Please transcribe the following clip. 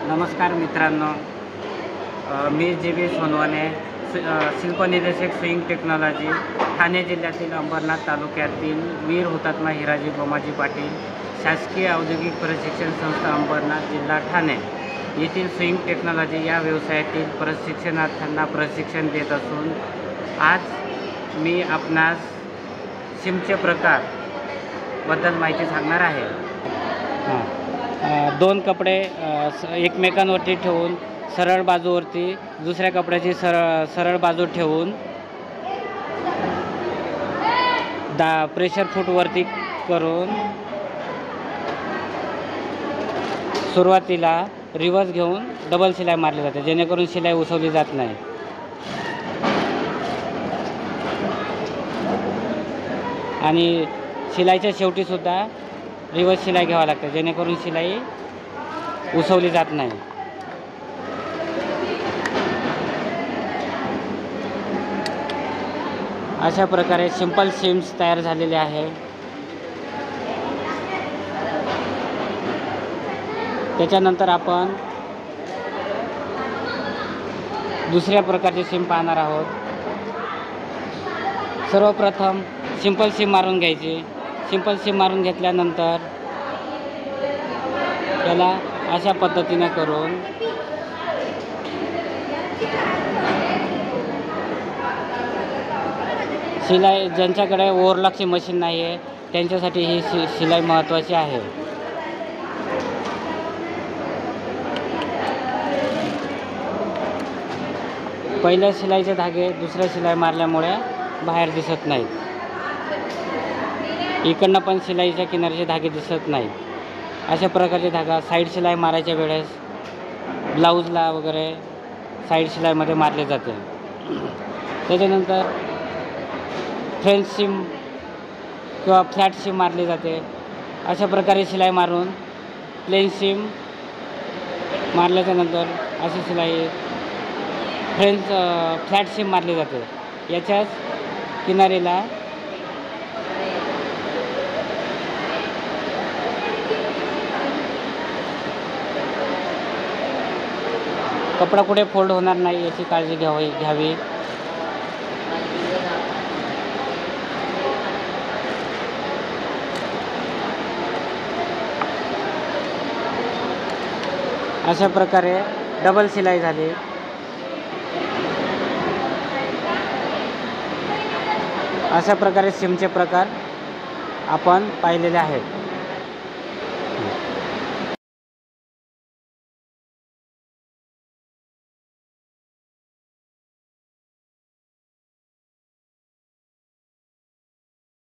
नमस्कार मित्रांनो, मी जी.बी. सोनवणे, शिल्पनिदेशक स्विंग टेक्नॉलॉजी, ठाणे जिल्ह्यातील अंबरनाथ तालुक्यातील वीर हुतात्मा हिराजी गोमाजी पाटील शासकीय औद्योगिक प्रशिक्षण संस्था अंबरनाथ, जिल्हा ठाणे येथील स्विंग टेक्नॉलॉजी या व्यवसायातील प्रशिक्षणार्थ्यांना प्रशिक्षण देत असून आज मी आपणास शिमचे प्रकारबद्दल माहिती सांगणार आहे. दोन कपडे एकमेकांवरती ठेवून सरळ बाजूवरती दुसऱ्या कपड्याची सरळ बाजू ठेवून प्रेशर फूट वरती करून सुरुवातीला रिवर्स घेऊन डबल शिलाई मारली जाते, जेणेकरून शिलाई उसवली जात नाही. आणि शिलाईच्या शेवटीसुद्धा रिवर्स शिलाई घ्यावी लागते, जेणेकरून शिलाई उसवली जात नाही. अशा प्रकारे सिंपल सीम्स तयार झालेले आहे. त्याच्यानंतर आपण दुसऱ्या प्रकारचे सीम पाहणार आहोत. सर्वप्रथम सिंपल सीम मारून घ्यायची. सिंपल सीम मारून घेतल्यानंतर त्याला अशा पद्धतीने करून शिलाई, ज्यांच्याकडे ओव्हरलॉकची मशीन नाही आहे त्यांच्यासाठी ही शिलाई महत्त्वाची आहे. पहिल्या शिलाईचे धागे दुसऱ्या शिलाई मारल्यामुळे बाहेर दिसत नाहीत. इकडनं पण शिलाईच्या किनारीचे धागे दिसत नाहीत. अशा प्रकारचे धागा साईड शिलाई मारायच्या वेळेस ब्लाऊजला वगैरे साईड शिलाईमध्ये मारले जाते. त्याच्यानंतर फ्रेंच सीम किंवा फ्लॅट सीम मारली जाते. अशा प्रकारे शिलाई मारून प्लेन सीम मारल्याच्यानंतर अशी शिलाई फ्लॅट सीम मारली जाते. याच्याच किनारीला कपडा कुठे फोल्ड होणार नाही याची काळजी घ्यावी. अशा प्रकारे डबल शिलाई झाली. अशा प्रकारे सीमचे प्रकार आपण पाहिलेले आहेत.